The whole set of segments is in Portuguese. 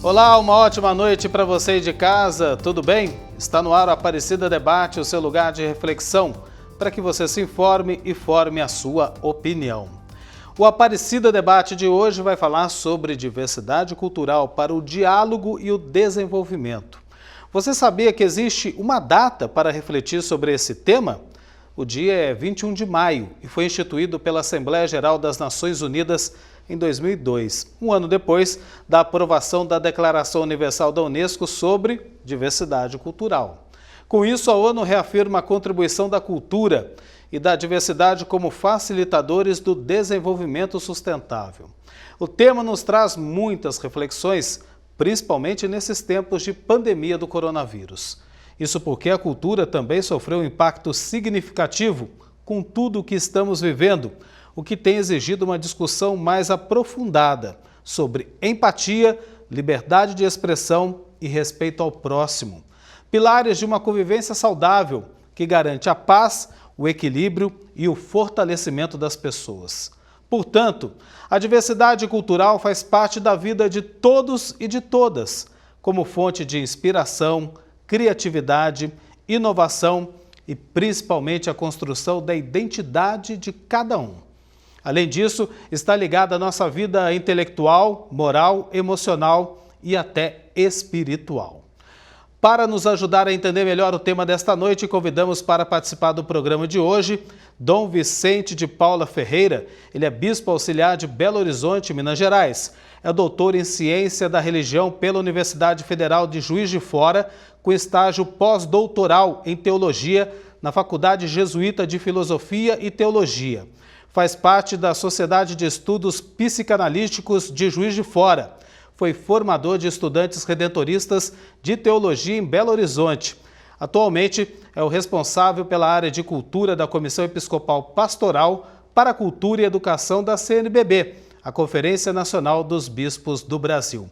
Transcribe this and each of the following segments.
Olá, uma ótima noite para você de casa, tudo bem? Está no ar o Aparecida Debate, o seu lugar de reflexão, para que você se informe e forme a sua opinião. O Aparecida Debate de hoje vai falar sobre diversidade cultural para o diálogo e o desenvolvimento. Você sabia que existe uma data para refletir sobre esse tema? O dia é 21 de maio e foi instituído pela Assembleia Geral das Nações Unidas em 2002, um ano depois da aprovação da Declaração Universal da Unesco sobre diversidade cultural. Com isso, a ONU reafirma a contribuição da cultura e da diversidade como facilitadores do desenvolvimento sustentável. O tema nos traz muitas reflexões, principalmente nesses tempos de pandemia do coronavírus. Isso porque a cultura também sofreu um impacto significativo com tudo o que estamos vivendo, o que tem exigido uma discussão mais aprofundada sobre empatia, liberdade de expressão e respeito ao próximo. Pilares de uma convivência saudável que garante a paz, o equilíbrio e o fortalecimento das pessoas. Portanto, a diversidade cultural faz parte da vida de todos e de todas, como fonte de inspiração, criatividade, inovação e principalmente a construção da identidade de cada um. Além disso, está ligada à nossa vida intelectual, moral, emocional e até espiritual. Para nos ajudar a entender melhor o tema desta noite, convidamos para participar do programa de hoje Dom Vicente de Paula Ferreira. Ele é bispo auxiliar de Belo Horizonte, Minas Gerais. É doutor em Ciência da Religião pela Universidade Federal de Juiz de Fora, com estágio pós-doutoral em Teologia na Faculdade Jesuíta de Filosofia e Teologia. Faz parte da Sociedade de Estudos Psicanalíticos de Juiz de Fora. Foi formador de estudantes redentoristas de teologia em Belo Horizonte. Atualmente é o responsável pela área de cultura da Comissão Episcopal Pastoral para a Cultura e Educação da CNBB, a Conferência Nacional dos Bispos do Brasil.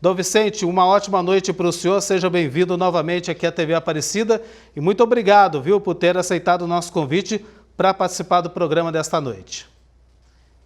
Dom Vicente, uma ótima noite para o senhor, seja bem-vindo novamente aqui à TV Aparecida e muito obrigado, viu, por ter aceitado o nosso convite para participar do programa desta noite.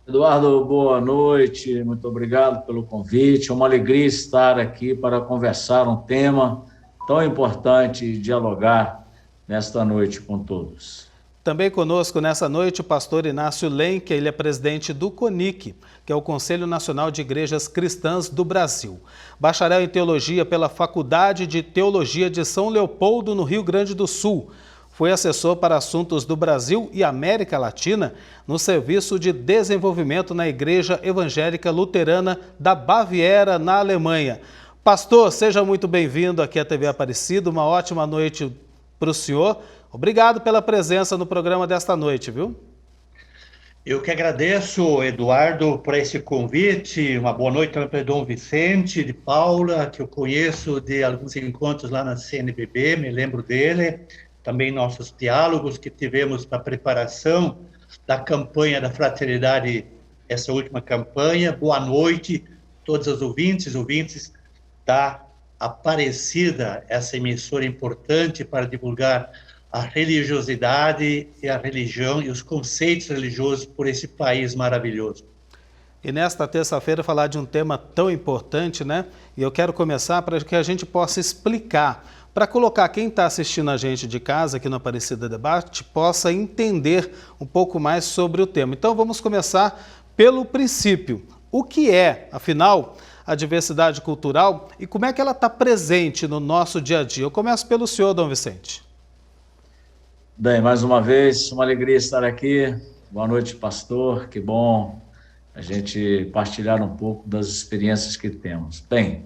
Eduardo, boa noite, muito obrigado pelo convite, é uma alegria estar aqui para conversar um tema tão importante e dialogar nesta noite com todos. Também conosco nessa noite o pastor Inácio Lenk, ele é presidente do CONIC, que é o Conselho Nacional de Igrejas Cristãs do Brasil. Bacharel em Teologia pela Faculdade de Teologia de São Leopoldo, no Rio Grande do Sul. Foi assessor para assuntos do Brasil e América Latina no Serviço de Desenvolvimento na Igreja Evangélica Luterana da Baviera, na Alemanha. Pastor, seja muito bem-vindo aqui à TV Aparecida, uma ótima noite para o senhor. Obrigado pela presença no programa desta noite, viu? Eu que agradeço, Eduardo, por esse convite. Uma boa noite também para o Dom Vicente de Paula, que eu conheço de alguns encontros lá na CNBB, me lembro dele. Também nossos diálogos que tivemos para a preparação da campanha da Fraternidade, essa última campanha. Boa noite a todos os ouvintes da Aparecida, essa emissora importante para divulgar a religiosidade e a religião e os conceitos religiosos por esse país maravilhoso. E nesta terça-feira falar de um tema tão importante, né? E eu quero começar para que a gente possa explicar, para colocar quem está assistindo a gente de casa aqui no Aparecida Debate, possa entender um pouco mais sobre o tema. Então vamos começar pelo princípio. O que é, afinal, a diversidade cultural e como é que ela está presente no nosso dia a dia? Eu começo pelo senhor, Dom Vicente. Bem, mais uma vez, uma alegria estar aqui. Boa noite, pastor. Que bom a gente partilhar um pouco das experiências que temos. Bem,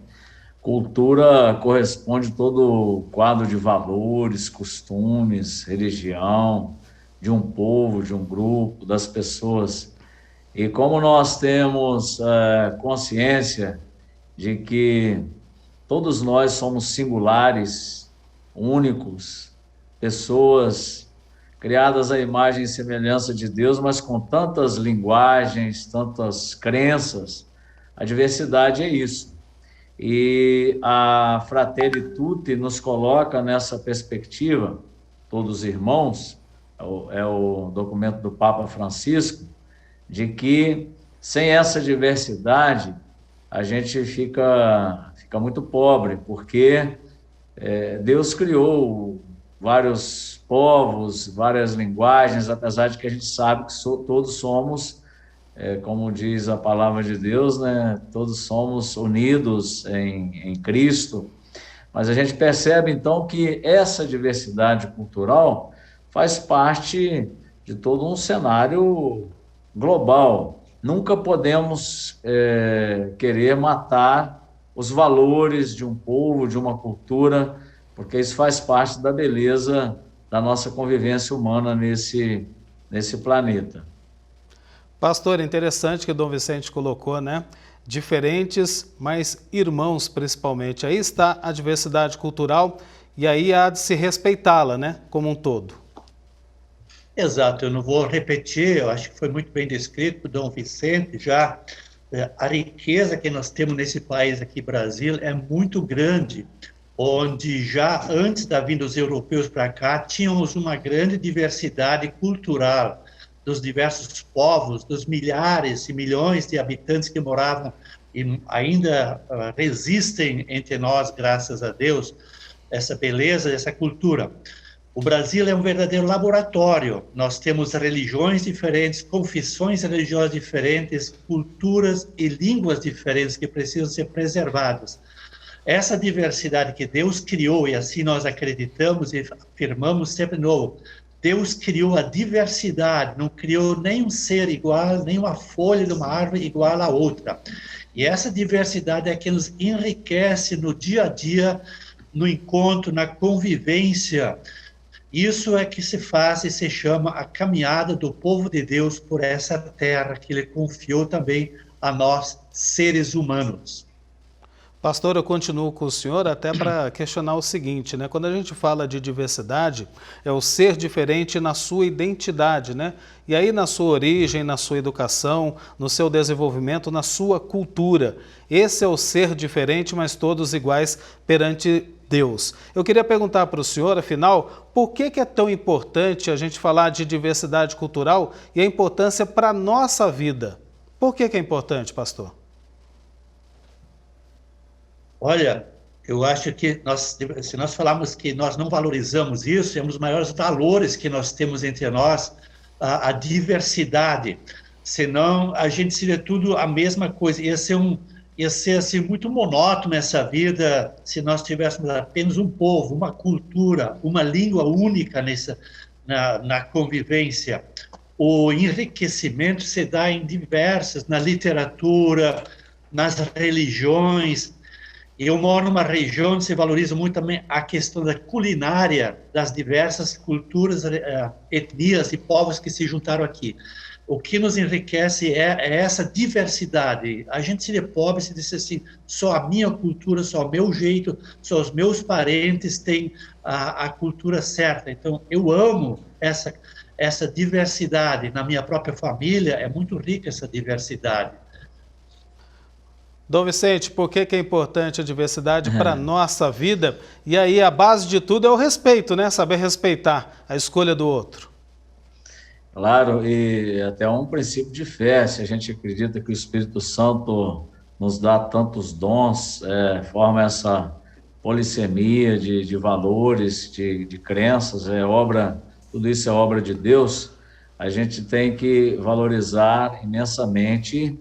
cultura corresponde todo o quadro de valores, costumes, religião, de um povo, de um grupo, das pessoas. E como nós temos consciência de que todos nós somos singulares, únicos, pessoas criadas à imagem e semelhança de Deus, mas com tantas linguagens, tantas crenças, a diversidade é isso. E a Fratelli Tutti nos coloca nessa perspectiva, todos irmãos, é o documento do Papa Francisco, de que sem essa diversidade a gente fica fica muito pobre, porque Deus criou vários povos, várias linguagens, apesar de que a gente sabe que todos somos, como diz a palavra de Deus, né? Todos somos unidos em Cristo, mas a gente percebe então que essa diversidade cultural faz parte de todo um cenário global. Nunca podemos querer matar os valores de um povo, de uma cultura, porque isso faz parte da beleza da nossa convivência humana nesse planeta. Pastor, interessante que Dom Vicente colocou, né? Diferentes, mas irmãos principalmente. Aí está a diversidade cultural e aí há de se respeitá-la, né? Como um todo. Exato, eu não vou repetir, eu acho que foi muito bem descrito por Dom Vicente já. A riqueza que nós temos nesse país aqui, Brasil, é muito grande, onde já antes da vinda dos europeus para cá, tínhamos uma grande diversidade cultural dos diversos povos, dos milhares e milhões de habitantes que moravam e ainda resistem entre nós, graças a Deus, essa beleza, essa cultura. O Brasil é um verdadeiro laboratório. Nós temos religiões diferentes, confissões religiosas diferentes, culturas e línguas diferentes que precisam ser preservadas. Essa diversidade que Deus criou, e assim nós acreditamos e afirmamos sempre de novo, Deus criou a diversidade, não criou nenhum ser igual, nem uma folha de uma árvore igual à outra. E essa diversidade é que nos enriquece no dia a dia, no encontro, na convivência. Isso é que se faz e se chama a caminhada do povo de Deus por essa terra que Ele confiou também a nós, seres humanos. Pastor, eu continuo com o senhor até para questionar o seguinte, né? Quando a gente fala de diversidade, é o ser diferente na sua identidade, né? E aí na sua origem, na sua educação, no seu desenvolvimento, na sua cultura. Esse é o ser diferente, mas todos iguais perante Deus. Eu queria perguntar para o senhor, afinal, por que é tão importante a gente falar de diversidade cultural e a importância para a nossa vida? Por que é importante, pastor? Olha, eu acho que se nós falarmos que nós não valorizamos isso, é um dos maiores valores que nós temos entre nós, a diversidade. Senão, a gente seria tudo a mesma coisa. Ia ser assim, muito monótono essa vida se nós tivéssemos apenas um povo, uma cultura, uma língua única na convivência. O enriquecimento se dá em na literatura, nas religiões. Eu moro numa região onde se valoriza muito também a questão da culinária das diversas culturas, etnias e povos que se juntaram aqui. O que nos enriquece é essa diversidade. A gente seria pobre se dissesse assim, só a minha cultura, só o meu jeito, só os meus parentes têm a cultura certa. Então, eu amo essa diversidade. Na minha própria família, é muito rica essa diversidade. Dom Vicente, por que é importante a diversidade para a nossa vida? E aí a base de tudo é o respeito, né? Saber respeitar a escolha do outro. Claro, e até um princípio de fé. Se a gente acredita que o Espírito Santo nos dá tantos dons, forma essa polissemia de valores, de crenças, tudo isso é obra de Deus, a gente tem que valorizar imensamente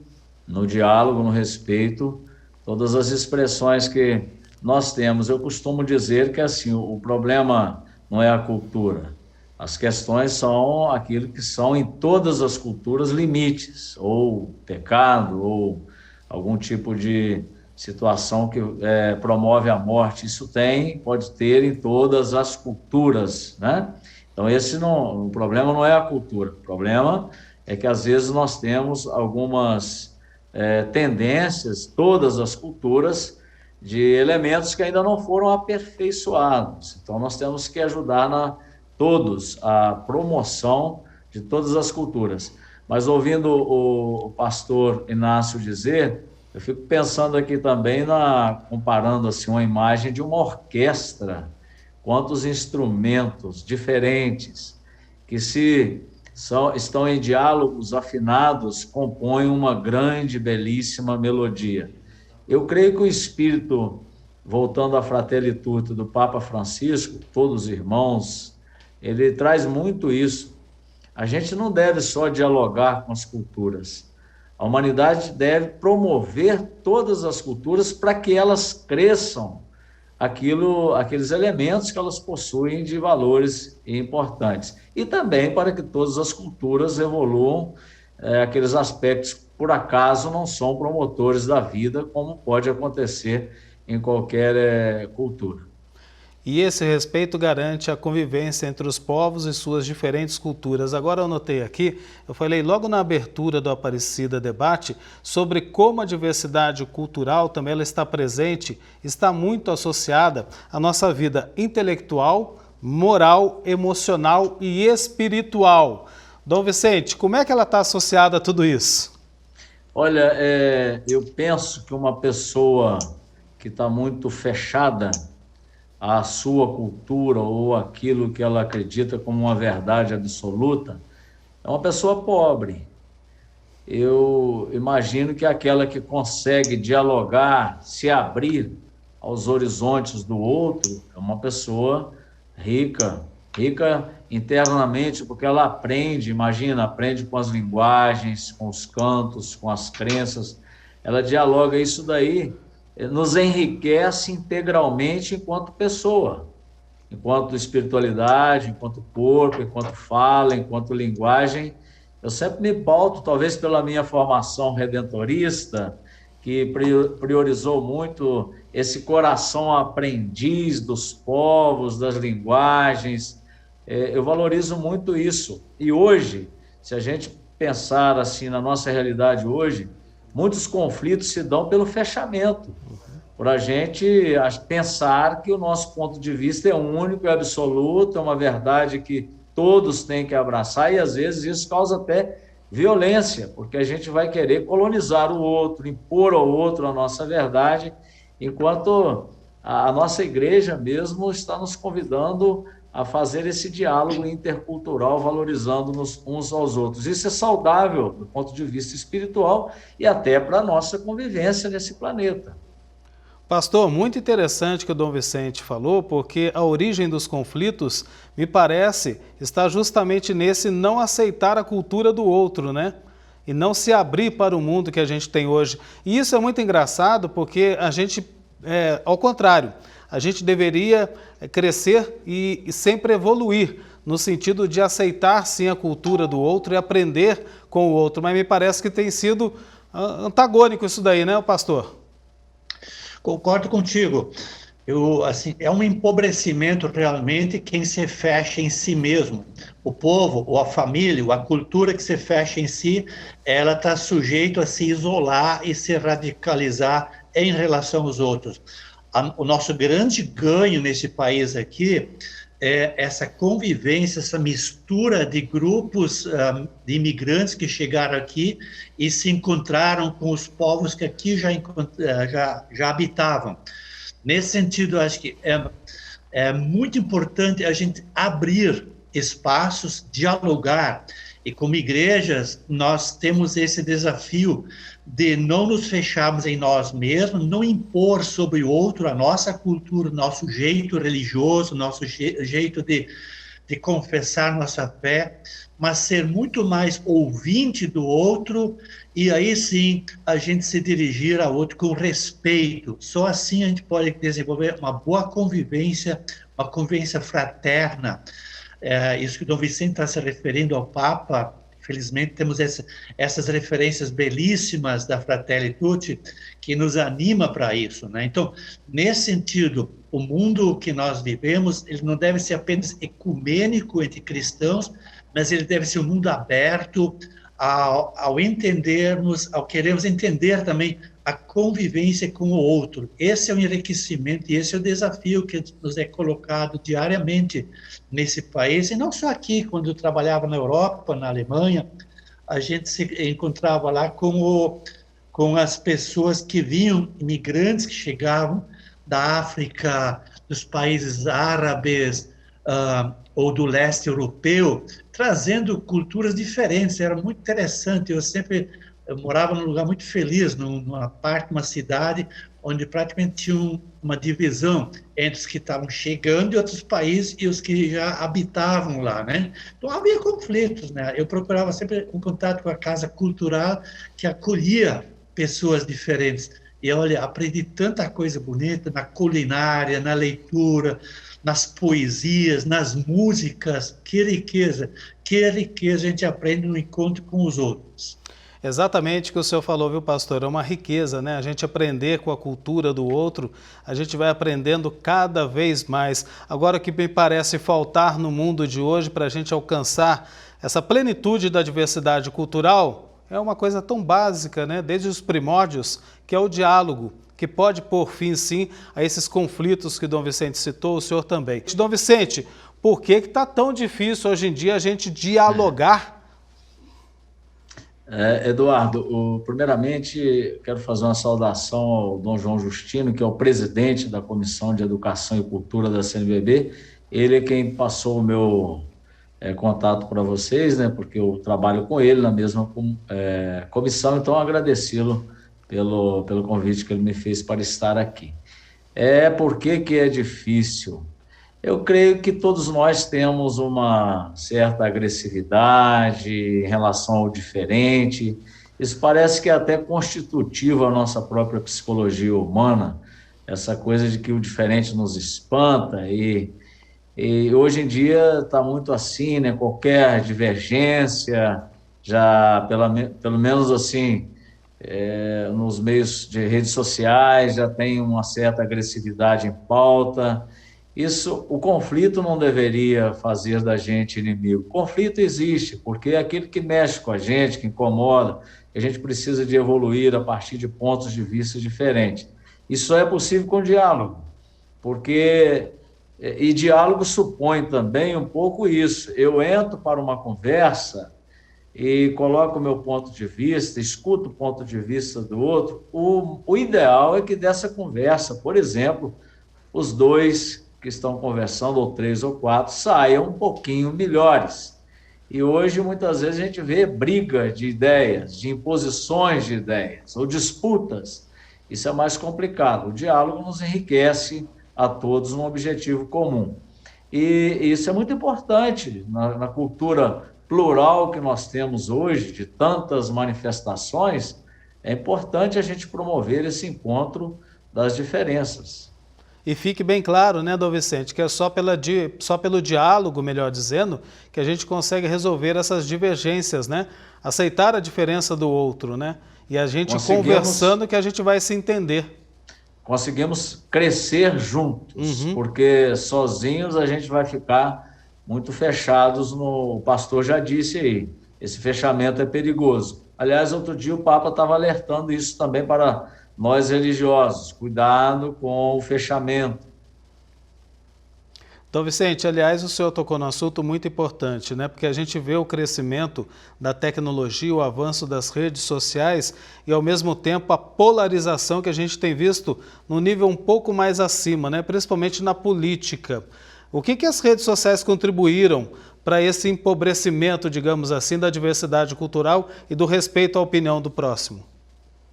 no diálogo, no respeito, todas as expressões que nós temos. Eu costumo dizer que assim, o problema não é a cultura, as questões são aquilo que são em todas as culturas limites, ou pecado, ou algum tipo de situação que promove a morte. Isso pode ter em todas as culturas, né? Então o problema não é a cultura, o problema é que às vezes nós temos algumas tendências, todas as culturas, de elementos que ainda não foram aperfeiçoados. Então, nós temos que ajudar todos a promoção de todas as culturas. Mas, ouvindo o pastor Inácio dizer, eu fico pensando aqui também, comparando assim, uma imagem de uma orquestra, quantos instrumentos diferentes que estão em diálogos afinados, compõem uma grande, belíssima melodia. Eu creio que o espírito, voltando à Fratelli Tutti do Papa Francisco, todos os irmãos, ele traz muito isso. A gente não deve só dialogar com as culturas. A humanidade deve promover todas as culturas para que elas cresçam aqueles elementos que elas possuem de valores importantes. E também para que todas as culturas evoluam aqueles aspectos que, por acaso, não são promotores da vida, como pode acontecer em qualquer cultura. E esse respeito garante a convivência entre os povos e suas diferentes culturas. Agora eu notei aqui, eu falei logo na abertura do Aparecida Debate, sobre como a diversidade cultural também ela está presente, está muito associada à nossa vida intelectual, moral, emocional e espiritual. Dom Vicente, como é que ela está associada a tudo isso? Olha, eu penso que uma pessoa que está muito fechada à sua cultura ou aquilo que ela acredita como uma verdade absoluta, é uma pessoa pobre. Eu imagino que aquela que consegue dialogar, se abrir aos horizontes do outro, é uma pessoa rica, rica internamente, porque ela aprende, imagina, aprende com as linguagens, com os cantos, com as crenças, ela dialoga isso daí, nos enriquece integralmente enquanto pessoa, enquanto espiritualidade, enquanto corpo, enquanto fala, enquanto linguagem. Eu sempre me pauto, talvez pela minha formação redentorista, que priorizou muito esse coração aprendiz dos povos, das linguagens. Eu valorizo muito isso. E hoje, se a gente pensar assim na nossa realidade hoje, muitos conflitos se dão pelo fechamento, por a gente pensar que o nosso ponto de vista é único, é absoluto, é uma verdade que todos têm que abraçar, e às vezes isso causa até violência, porque a gente vai querer colonizar o outro, impor ao outro a nossa verdade, enquanto a nossa igreja mesmo está nos convidando a fazer esse diálogo intercultural, valorizando-nos uns aos outros. Isso é saudável do ponto de vista espiritual e até para a nossa convivência nesse planeta. Pastor, muito interessante o que o Dom Vicente falou, porque a origem dos conflitos, me parece, está justamente nesse não aceitar a cultura do outro, né? E não se abrir para o mundo que a gente tem hoje. E isso é muito engraçado, porque a gente, ao contrário, a gente deveria crescer e sempre evoluir, no sentido de aceitar sim a cultura do outro e aprender com o outro. Mas me parece que tem sido antagônico isso daí, né, pastor? Concordo contigo. Assim, é um empobrecimento realmente quem se fecha em si mesmo. O povo, ou a família, ou a cultura que se fecha em si, ela está sujeita a se isolar e se radicalizar em relação aos outros. O nosso grande ganho nesse país aqui é essa convivência, essa mistura de grupos de imigrantes que chegaram aqui e se encontraram com os povos que aqui já habitavam. Nesse sentido, acho que é muito importante a gente abrir espaços, dialogar. E como igrejas, nós temos esse desafio de não nos fecharmos em nós mesmos, não impor sobre o outro a nossa cultura, nosso jeito religioso, nosso jeito de confessar nossa fé, mas ser muito mais ouvinte do outro, e aí sim a gente se dirigir ao outro com respeito. Só assim a gente pode desenvolver uma boa convivência, uma convivência fraterna. Isso que o Dom Vicente está se referindo ao Papa, felizmente temos essas referências belíssimas da Fratelli Tutti que nos anima para isso, né? Então, nesse sentido, o mundo que nós vivemos, ele não deve ser apenas ecumênico entre cristãos, mas ele deve ser um mundo aberto ao entendermos, ao queremos entender também a convivência com o outro. Esse é o enriquecimento e esse é o desafio que nos é colocado diariamente nesse país, e não só aqui. Quando eu trabalhava na Europa, na Alemanha, a gente se encontrava lá com as pessoas que vinham, imigrantes que chegavam da África, dos países árabes, ou do leste europeu, trazendo culturas diferentes. Era muito interessante. Eu sempre eu morava num lugar muito feliz, numa parte, uma cidade, onde praticamente tinha uma divisão entre os que estavam chegando de outros países e os que já habitavam lá, né? Então havia conflitos, né? Eu procurava sempre um contato com a casa cultural que acolhia pessoas diferentes. E olha, aprendi tanta coisa bonita na culinária, na leitura, nas poesias, nas músicas. Que riqueza a gente aprende no encontro com os outros. Exatamente o que o senhor falou, viu, pastor? É uma riqueza, né? A gente aprender com a cultura do outro, a gente vai aprendendo cada vez mais. Agora, o que me parece faltar no mundo de hoje para a gente alcançar essa plenitude da diversidade cultural é uma coisa tão básica, né? Desde os primórdios, que é o diálogo, que pode pôr fim, sim, a esses conflitos que Dom Vicente citou, o senhor também. Dom Vicente, por que está tão difícil hoje em dia a gente dialogar? Eduardo, primeiramente quero fazer uma saudação ao Dom João Justino, que é o presidente da Comissão de Educação e Cultura da CNBB. Ele é quem passou o meu contato para vocês, né, porque eu trabalho com ele na mesma comissão, então agradecê-lo pelo convite que ele me fez para estar aqui. Por que é difícil? Eu creio que todos nós temos uma certa agressividade em relação ao diferente. Isso parece que é até constitutivo à nossa própria psicologia humana, essa coisa de que o diferente nos espanta e hoje em dia está muito assim, né? Qualquer divergência, já pelo menos assim, nos meios de redes sociais já tem uma certa agressividade em pauta. O conflito não deveria fazer da gente inimigo. O conflito existe, porque é aquilo que mexe com a gente, que incomoda, que a gente precisa de evoluir a partir de pontos de vista diferentes. Isso só é possível com diálogo, e diálogo supõe também um pouco isso. Eu entro para uma conversa e coloco o meu ponto de vista, escuto o ponto de vista do outro. O ideal é que dessa conversa, por exemplo, os dois que estão conversando, ou 3 ou 4, saiam um pouquinho melhores. E hoje, muitas vezes, a gente vê briga de ideias, de imposições de ideias, ou disputas. Isso é mais complicado. O diálogo nos enriquece a todos num objetivo comum. E isso é muito importante na cultura plural que nós temos hoje, de tantas manifestações. É importante a gente promover esse encontro das diferenças. E fique bem claro, né, Dom Vicente, que é só pelo diálogo, melhor dizendo, que a gente consegue resolver essas divergências, né? Aceitar a diferença do outro, né? E a gente conversando que a gente vai se entender. Conseguimos crescer juntos, porque sozinhos a gente vai ficar muito fechados o pastor já disse aí, esse fechamento é perigoso. Aliás, outro dia o Papa estava alertando isso também para nós religiosos, cuidado com o fechamento. Dom Vicente, aliás, o senhor tocou num assunto muito importante, né? Porque a gente vê o crescimento da tecnologia, o avanço das redes sociais e, ao mesmo tempo, a polarização que a gente tem visto no nível um pouco mais acima, né? Principalmente na política. O que as redes sociais contribuíram para esse empobrecimento, digamos assim, da diversidade cultural e do respeito à opinião do próximo?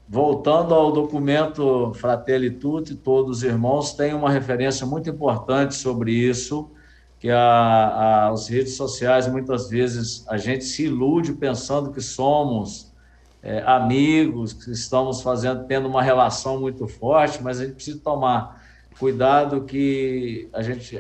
Voltando ao documento Fratelli Tutti, todos os irmãos, tem uma referência muito importante sobre isso, que as redes sociais, muitas vezes, a gente se ilude pensando que somos amigos, que estamos tendo uma relação muito forte, mas a gente precisa tomar cuidado que a gente,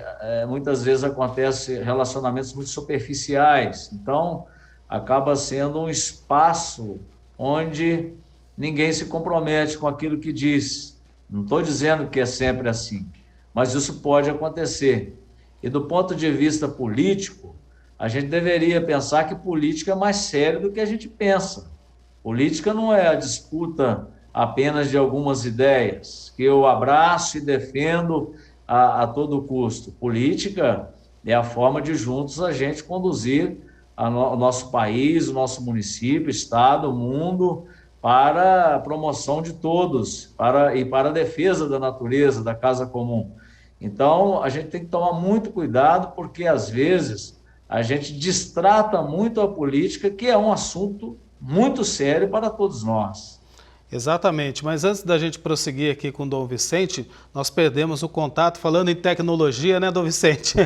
muitas vezes, acontece relacionamentos muito superficiais, então acaba sendo um espaço onde ninguém se compromete com aquilo que diz. Não estou dizendo que é sempre assim, mas isso pode acontecer. E do ponto de vista político, a gente deveria pensar que política é mais sério do que a gente pensa. Política não é a disputa apenas de algumas ideias, que eu abraço e defendo a todo custo. Política é a forma de juntos a gente conduzir o nosso país, o nosso município, estado, o mundo, para a promoção de todos e para a defesa da natureza, da casa comum. Então, a gente tem que tomar muito cuidado, porque, às vezes, a gente distrata muito a política, que é um assunto muito sério para todos nós. Exatamente, mas antes da gente prosseguir aqui com o Dom Vicente, nós perdemos o contato, falando em tecnologia, né, Dom Vicente?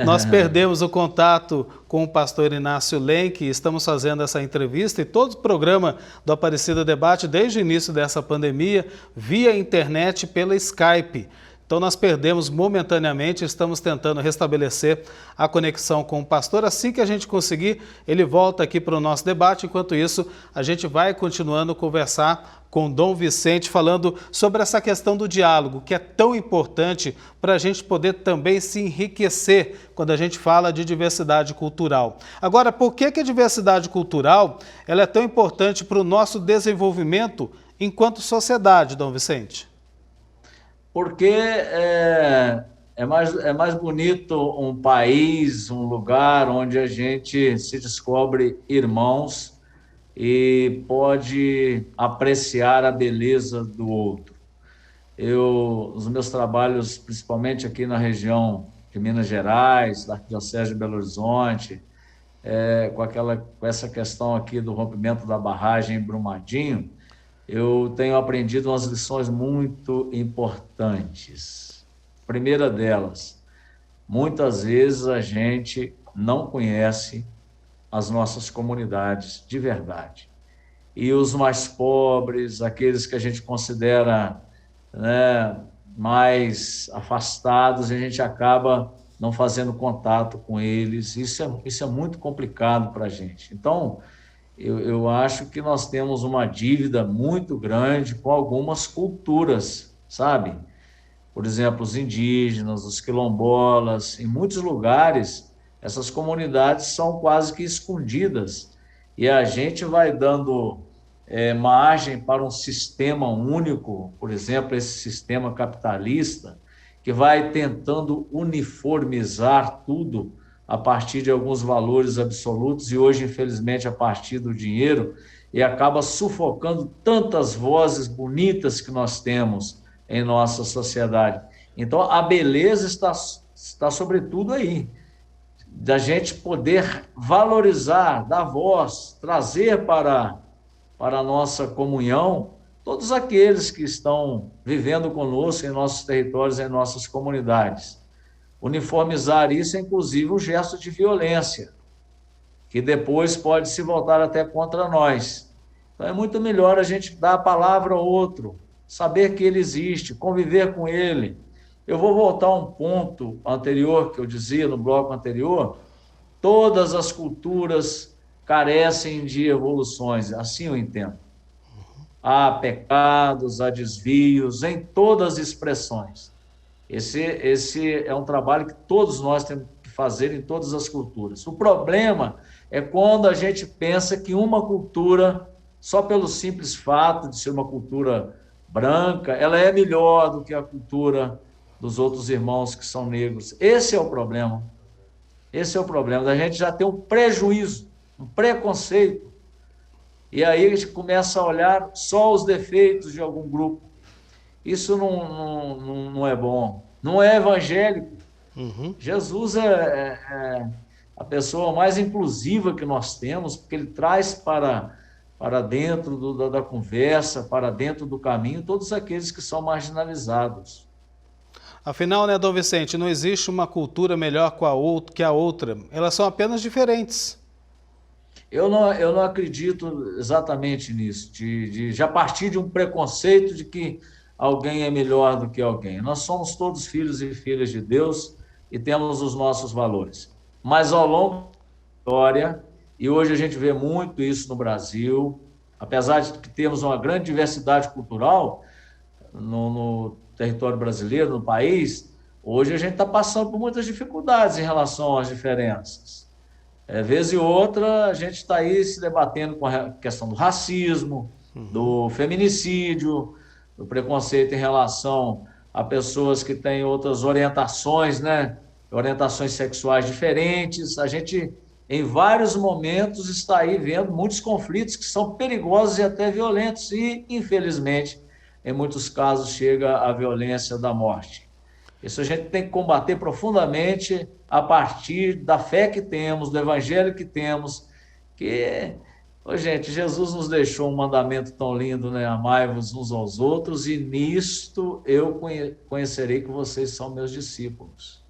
Nós perdemos o contato com o pastor Inácio Lenk, estamos fazendo essa entrevista e todo o programa do Aparecida Debate, desde o início dessa pandemia, via internet pela Skype. Então nós perdemos momentaneamente, estamos tentando restabelecer a conexão com o pastor. Assim que a gente conseguir, ele volta aqui para o nosso debate. Enquanto isso, a gente vai continuando a conversar com Dom Vicente, falando sobre essa questão do diálogo, que é tão importante para a gente poder também se enriquecer quando a gente fala de diversidade cultural. Agora, por que a diversidade cultural ela é tão importante para o nosso desenvolvimento enquanto sociedade, Dom Vicente? Porque é mais bonito um país, um lugar onde a gente se descobre irmãos e pode apreciar a beleza do outro. Os meus trabalhos, principalmente aqui na região de Minas Gerais, da Arquidiocese de Belo Horizonte, com essa questão aqui do rompimento da barragem em Brumadinho, eu tenho aprendido umas lições muito importantes. Primeira delas, muitas vezes a gente não conhece as nossas comunidades de verdade. E os mais pobres, aqueles que a gente considera, né, mais afastados, a gente acaba não fazendo contato com eles. Isso é muito complicado para a gente. Então, eu acho que nós temos uma dívida muito grande com algumas culturas, sabe? Por exemplo, os indígenas, os quilombolas, em muitos lugares, essas comunidades são quase que escondidas e a gente vai dando margem para um sistema único, por exemplo, esse sistema capitalista, que vai tentando uniformizar tudo a partir de alguns valores absolutos e hoje, infelizmente, a partir do dinheiro, e acaba sufocando tantas vozes bonitas que nós temos em nossa sociedade. Então, a beleza está sobretudo aí, da gente poder valorizar, dar voz, trazer para a nossa comunhão todos aqueles que estão vivendo conosco em nossos territórios, em nossas comunidades. Uniformizar isso é, inclusive, um gesto de violência, que depois pode se voltar até contra nós. Então, é muito melhor a gente dar a palavra ao outro, saber que ele existe, conviver com ele. Eu vou voltar a um ponto anterior, que eu dizia no bloco anterior, todas as culturas carecem de evoluções, assim eu entendo. Há pecados, há desvios, em todas as expressões. Esse é um trabalho que todos nós temos que fazer em todas as culturas. O problema é quando a gente pensa que uma cultura, só pelo simples fato de ser uma cultura branca, ela é melhor do que a cultura dos outros irmãos que são negros. Esse é o problema. Esse é o problema, da gente já ter um prejuízo, um preconceito. E aí a gente começa a olhar só os defeitos de algum grupo. Isso não é bom, não é evangélico. Uhum. Jesus é a pessoa mais inclusiva que nós temos, porque ele traz para dentro da conversa, para dentro do caminho, todos aqueles que são marginalizados. Afinal, né, Dom Vicente, não existe uma cultura melhor que a outra, elas são apenas diferentes. Eu não acredito exatamente nisso, de já partir de um preconceito de que alguém é melhor do que alguém. Nós somos todos filhos e filhas de Deus e temos os nossos valores. Mas ao longo da história, e hoje a gente vê muito isso no Brasil, apesar de que temos uma grande diversidade cultural no território brasileiro, no país, hoje a gente está passando por muitas dificuldades em relação às diferenças. Vez e outra, a gente está aí se debatendo com a questão do racismo, do feminicídio, do preconceito em relação a pessoas que têm outras orientações, né? Orientações sexuais diferentes. A gente, em vários momentos, está aí vendo muitos conflitos que são perigosos e até violentos e, infelizmente, em muitos casos, chega à violência da morte. Isso a gente tem que combater profundamente a partir da fé que temos, do evangelho que temos, que Ô, gente, Jesus nos deixou um mandamento tão lindo, né? Amai-vos uns aos outros, e nisto eu conhecerei que vocês são meus discípulos.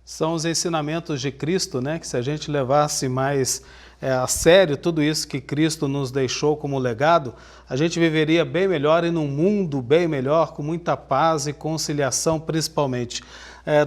São os ensinamentos de Cristo, né? Que se a gente levasse mais a sério tudo isso que Cristo nos deixou como legado, a gente viveria bem melhor e num mundo bem melhor, com muita paz e conciliação principalmente.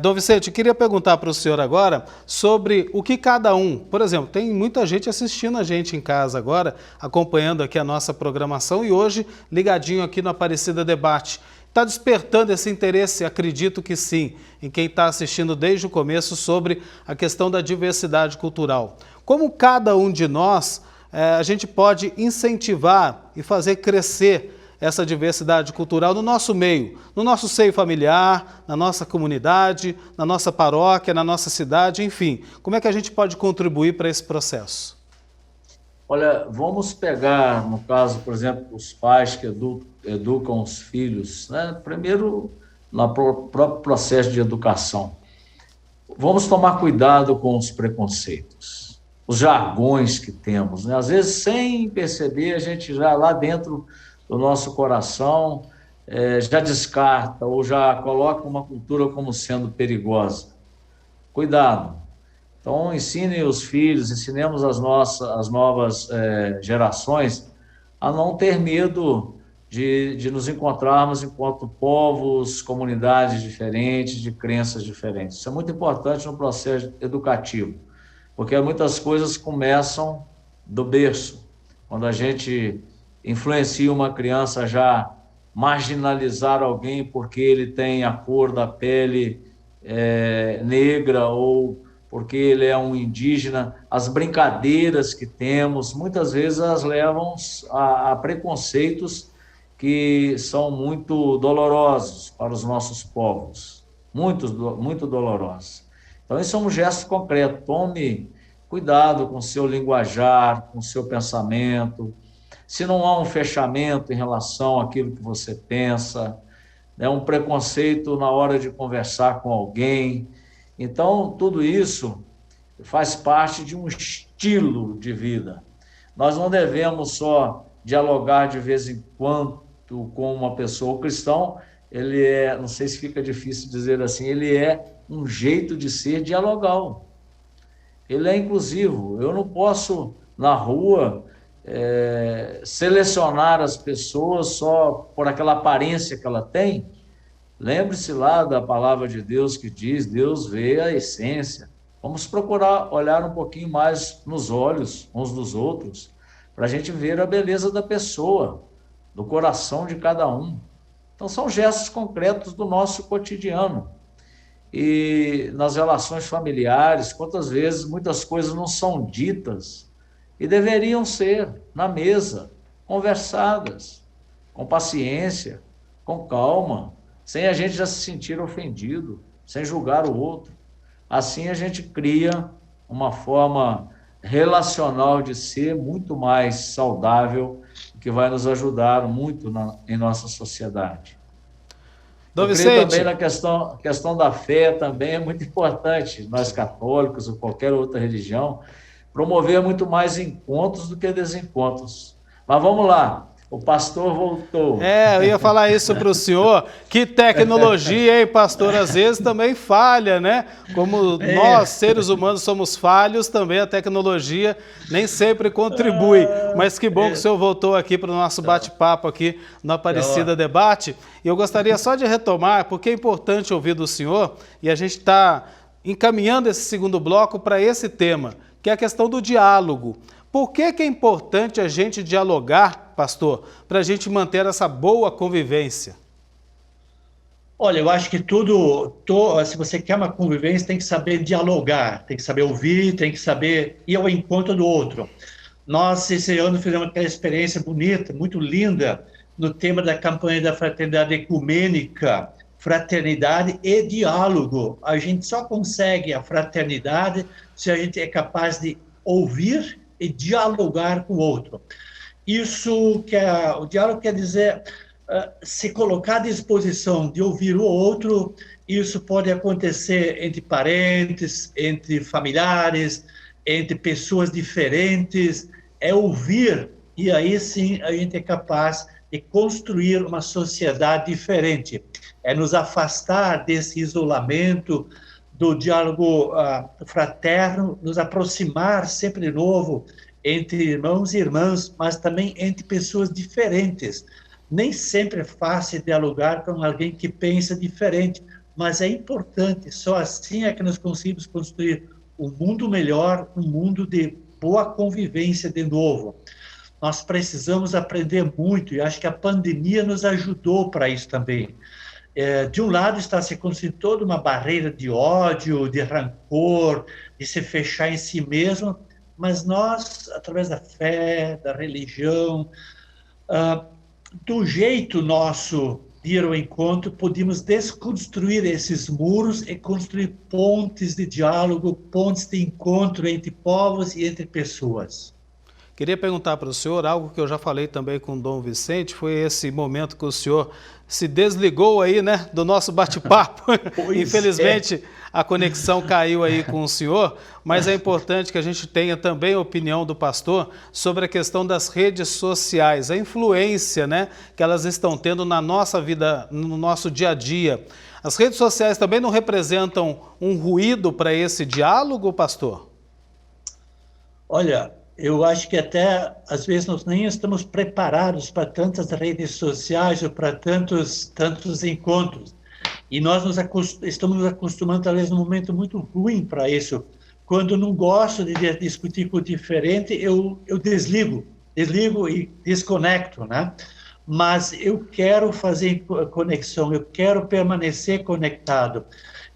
Dom Vicente, eu queria perguntar para o senhor agora sobre o que cada um, por exemplo, tem muita gente assistindo a gente em casa agora, acompanhando aqui a nossa programação e hoje ligadinho aqui no Aparecida Debate. Está despertando esse interesse, acredito que sim, em quem está assistindo desde o começo sobre a questão da diversidade cultural. Como cada um de nós, a gente pode incentivar e fazer crescer essa diversidade cultural no nosso meio, no nosso seio familiar, na nossa comunidade, na nossa paróquia, na nossa cidade, enfim. Como é que a gente pode contribuir para esse processo? Olha, vamos pegar, no caso, por exemplo, os pais que educam os filhos, né? Primeiro, no próprio processo de educação. Vamos tomar cuidado com os preconceitos, os jargões que temos, né? Às vezes, sem perceber, a gente já lá dentro do nosso coração já descarta ou já coloca uma cultura como sendo perigosa. Cuidado. Então, ensine os filhos, ensinemos as novas gerações a não ter medo de nos encontrarmos enquanto povos, comunidades diferentes, de crenças diferentes. Isso é muito importante no processo educativo, porque muitas coisas começam do berço. Quando a gente influencia uma criança já marginalizar alguém porque ele tem a cor da pele negra ou porque ele é um indígena, as brincadeiras que temos, muitas vezes elas levam a preconceitos que são muito dolorosos para os nossos povos, muito dolorosos. Então, isso é um gesto concreto. Tome cuidado com o seu linguajar, com o seu pensamento. Se não há um fechamento em relação àquilo que você pensa, né, um preconceito na hora de conversar com alguém. Então, tudo isso faz parte de um estilo de vida. Nós não devemos só dialogar de vez em quando com uma pessoa. O cristão, ele é, não sei se fica difícil dizer assim, ele é um jeito de ser dialogal. Ele é inclusivo. Eu não posso, na rua, selecionar as pessoas só por aquela aparência que ela tem. Lembre-se lá da palavra de Deus que diz, Deus vê a essência. Vamos procurar olhar um pouquinho mais nos olhos uns dos outros, para a gente ver a beleza da pessoa, do coração de cada um. Então, são gestos concretos do nosso cotidiano. E nas relações familiares, quantas vezes muitas coisas não são ditas e deveriam ser, na mesa, conversadas, com paciência, com calma, sem a gente já se sentir ofendido, sem julgar o outro. Assim a gente cria uma forma relacional de ser muito mais saudável, que vai nos ajudar muito em nossa sociedade. Dom Eu creio Vicente, também na questão da fé, também é muito importante, nós católicos ou qualquer outra religião, promover muito mais encontros do que desencontros. Mas vamos lá. O pastor voltou. eu ia falar isso para o senhor. Que tecnologia, hein, pastor? Às vezes também falha, né? Como nós, seres humanos, somos falhos, também a tecnologia nem sempre contribui. Mas que bom que o senhor voltou aqui para o nosso bate-papo aqui no Aparecida Debate. E eu gostaria só de retomar, porque é importante ouvir do senhor, e a gente está encaminhando esse segundo bloco para esse tema, que é a questão do diálogo. Por que é importante a gente dialogar, pastor, para a gente manter essa boa convivência? Olha, eu acho que se você quer uma convivência, tem que saber dialogar, tem que saber ouvir, tem que saber ir ao encontro do outro. Nós, esse ano, fizemos aquela experiência bonita, muito linda, no tema da campanha da fraternidade ecumênica, fraternidade e diálogo. A gente só consegue a fraternidade se a gente é capaz de ouvir e dialogar com o outro. O diálogo quer dizer se colocar à disposição de ouvir o outro. Isso pode acontecer entre parentes, entre familiares, entre pessoas diferentes, é ouvir, e aí sim a gente é capaz de construir uma sociedade diferente. É nos afastar desse isolamento, do diálogo fraterno, nos aproximar sempre de novo entre irmãos e irmãs, mas também entre pessoas diferentes. Nem sempre é fácil dialogar com alguém que pensa diferente, mas é importante, só assim é que nós conseguimos construir um mundo melhor, um mundo de boa convivência de novo. Nós precisamos aprender muito, e acho que a pandemia nos ajudou para isso também. De um lado está se construindo toda uma barreira de ódio, de rancor, de se fechar em si mesmo, mas nós, através da fé, da religião, do jeito nosso de ir ao encontro, podemos desconstruir esses muros e construir pontes de diálogo, pontes de encontro entre povos e entre pessoas. Queria perguntar para o senhor, algo que eu já falei também com o Dom Vicente, foi esse momento que o senhor se desligou aí, né, do nosso bate-papo. Infelizmente, a conexão caiu aí com o senhor, mas é importante que a gente tenha também a opinião do pastor sobre a questão das redes sociais, a influência, né, que elas estão tendo na nossa vida, no nosso dia a dia. As redes sociais também não representam um ruído para esse diálogo, pastor? Olha, eu acho que até, às vezes, nós nem estamos preparados para tantas redes sociais ou para tantos encontros. E nós estamos nos acostumando, talvez, num momento muito ruim para isso. Quando não gosto de discutir com o diferente, eu desligo e desconecto, né? Mas eu quero fazer conexão, eu quero permanecer conectado.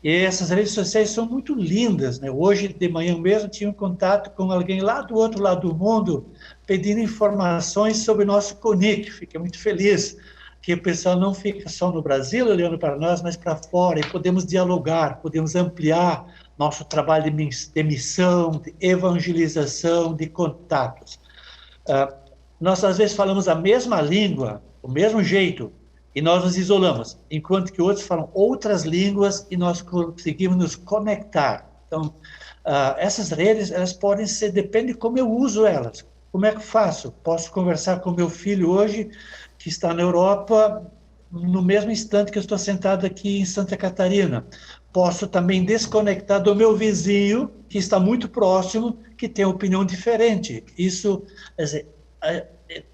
E essas redes sociais são muito lindas, né? Hoje de manhã mesmo tinha um contato com alguém lá do outro lado do mundo pedindo informações sobre o nosso CONIC. Fiquei muito feliz que o pessoal não fica só no Brasil olhando para nós, mas para fora, e podemos dialogar, podemos ampliar nosso trabalho de missão, de evangelização, de contatos. Nós às vezes falamos a mesma língua, o mesmo jeito, e nós nos isolamos, enquanto que outros falam outras línguas e nós conseguimos nos conectar. Então, essas redes, elas podem ser, depende de como eu uso elas. Como é que eu faço? Posso conversar com meu filho hoje, que está na Europa, no mesmo instante que eu estou sentado aqui em Santa Catarina. Posso também desconectar do meu vizinho, que está muito próximo, que tem opinião diferente. Isso, quer dizer,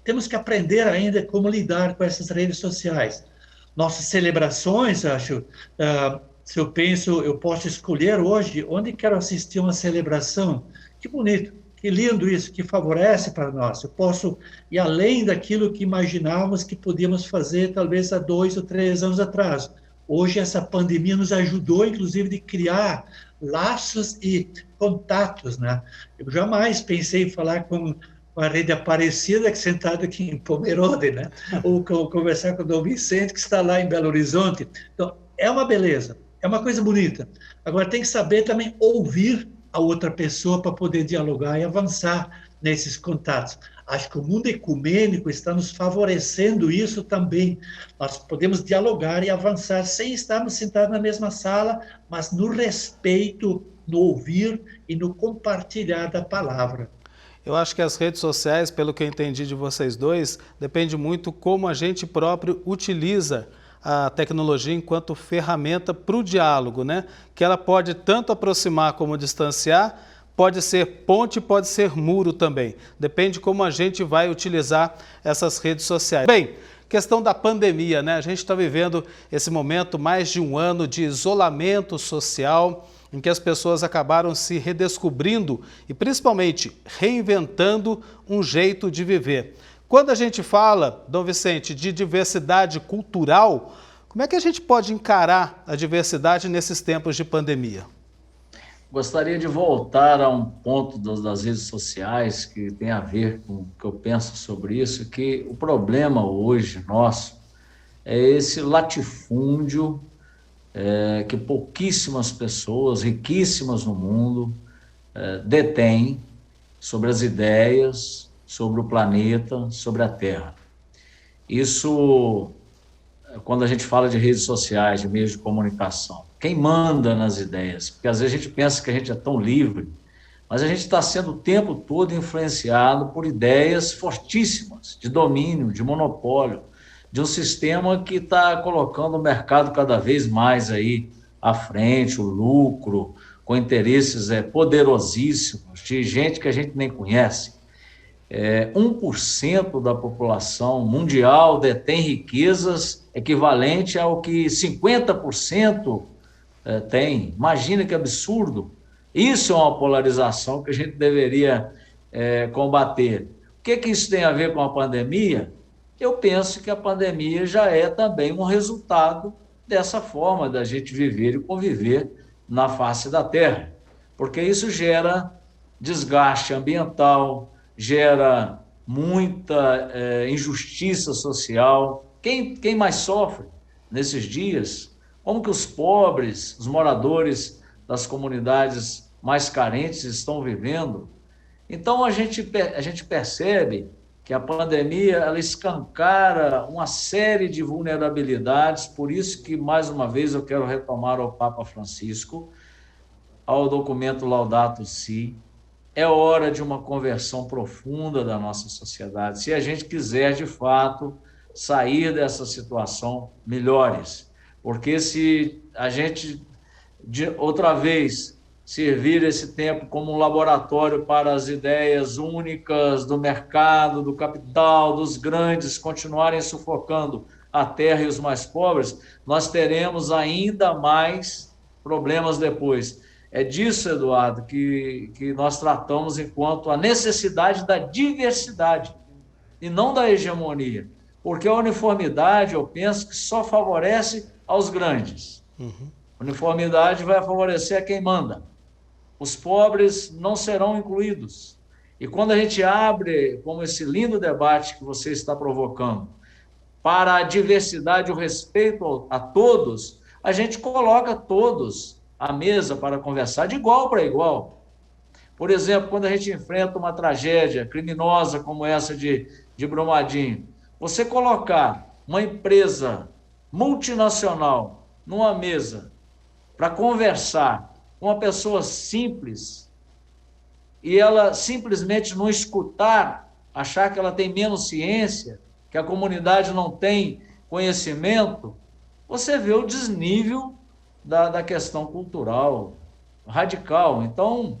temos que aprender ainda como lidar com essas redes sociais. Nossas celebrações, acho, se eu penso, eu posso escolher hoje onde quero assistir uma celebração. Que bonito, que lindo isso, que favorece para nós. Eu posso ir além daquilo que imaginávamos que podíamos fazer talvez há 2 ou 3 anos atrás. Hoje essa pandemia nos ajudou, inclusive, de criar laços e contatos, né? Eu jamais pensei em falar com a rede Aparecida, que sentado aqui em Pomerode, né? Ou conversar com o Dom Vicente, que está lá em Belo Horizonte. Então, é uma beleza, é uma coisa bonita. Agora, tem que saber também ouvir a outra pessoa para poder dialogar e avançar nesses contatos. Acho que o mundo ecumênico está nos favorecendo isso também. Nós podemos dialogar e avançar sem estarmos sentados na mesma sala, mas no respeito, no ouvir e no compartilhar da palavra. Eu acho que as redes sociais, pelo que eu entendi de vocês dois, depende muito como a gente próprio utiliza a tecnologia enquanto ferramenta para o diálogo, né? Que ela pode tanto aproximar como distanciar, pode ser ponte, pode ser muro também. Depende como a gente vai utilizar essas redes sociais. Bem, questão da pandemia, né? A gente está vivendo esse momento, mais de um ano de isolamento social, em que as pessoas acabaram se redescobrindo e principalmente reinventando um jeito de viver. Quando a gente fala, Dom Vicente, de diversidade cultural, como é que a gente pode encarar a diversidade nesses tempos de pandemia? Gostaria de voltar a um ponto das redes sociais que tem a ver com o que eu penso sobre isso, que o problema hoje nosso é esse latifúndio que pouquíssimas pessoas, riquíssimas no mundo, detêm sobre as ideias, sobre o planeta, sobre a Terra. Isso, quando a gente fala de redes sociais, de meios de comunicação, quem manda nas ideias? Porque às vezes a gente pensa que a gente é tão livre, mas a gente está sendo o tempo todo influenciado por ideias fortíssimas de domínio, de monopólio, de um sistema que está colocando o mercado cada vez mais aí à frente, o lucro, com interesses poderosíssimos, de gente que a gente nem conhece. 1% da população mundial detém riquezas equivalente ao que 50% tem. Imagina que absurdo. Isso é uma polarização que a gente deveria combater. O que isso tem a ver com a pandemia? Eu penso que a pandemia já é também um resultado dessa forma da gente viver e conviver na face da Terra, porque isso gera desgaste ambiental, gera muita injustiça social. Quem mais sofre nesses dias? Como que os pobres, os moradores das comunidades mais carentes estão vivendo? Então, a gente percebe que a pandemia ela escancara uma série de vulnerabilidades, por isso que, mais uma vez, eu quero retomar ao Papa Francisco, ao documento Laudato Si. É hora de uma conversão profunda da nossa sociedade, se a gente quiser, de fato, sair dessa situação melhores. Porque se a gente, outra vez, servir esse tempo como um laboratório para as ideias únicas do mercado, do capital, dos grandes, continuarem sufocando a terra e os mais pobres, nós teremos ainda mais problemas depois. É disso, Eduardo, que nós tratamos enquanto a necessidade da diversidade e não da hegemonia. Porque a uniformidade, eu penso, que só favorece aos grandes. A uniformidade vai favorecer a quem manda. Os pobres não serão incluídos. E quando a gente abre, como esse lindo debate que você está provocando, para a diversidade, o respeito a todos, a gente coloca todos à mesa para conversar de igual para igual. Por exemplo, quando a gente enfrenta uma tragédia criminosa como essa de Brumadinho, você colocar uma empresa multinacional numa mesa para conversar com uma pessoa simples e ela simplesmente não escutar, achar que ela tem menos ciência, que a comunidade não tem conhecimento, você vê o desnível da questão cultural radical. Então,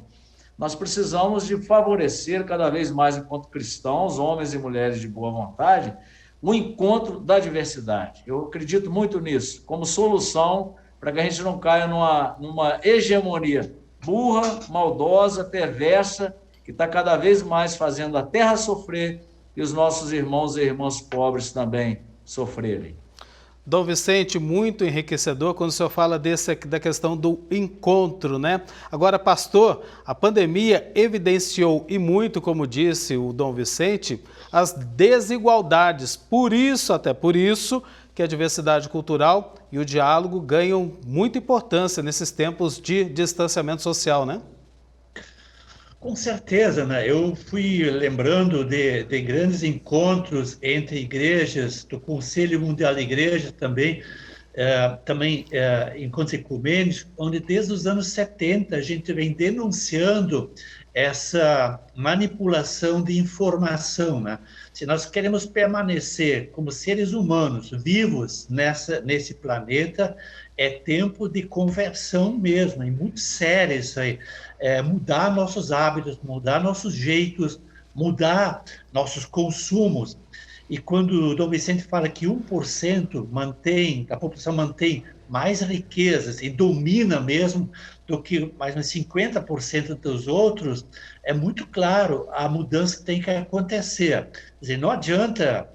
nós precisamos de favorecer cada vez mais, enquanto cristãos, homens e mulheres de boa vontade, o encontro da diversidade. Eu acredito muito nisso, como solução para que a gente não caia numa hegemonia burra, maldosa, perversa, que está cada vez mais fazendo a terra sofrer e os nossos irmãos e irmãs pobres também sofrerem. Dom Vicente, muito enriquecedor quando o senhor fala da questão do encontro, né? Agora, pastor, a pandemia evidenciou, e muito, como disse o Dom Vicente, as desigualdades. Até por isso, que a diversidade cultural e o diálogo ganham muita importância nesses tempos de distanciamento social, né? Com certeza, né? Eu fui lembrando de grandes encontros entre igrejas, do Conselho Mundial de Igrejas também, encontros ecumênicos, onde desde os anos 70 a gente vem denunciando essa manipulação de informação, né? Se nós queremos permanecer como seres humanos vivos nesse planeta, é tempo de conversão mesmo, e muito sério isso aí. Mudar nossos hábitos, mudar nossos jeitos, mudar nossos consumos. E quando o Dom Vicente fala que 1% a população mantém mais riquezas e domina mesmo do que mais de 50% dos outros, é muito claro a mudança que tem que acontecer. Quer dizer, não adianta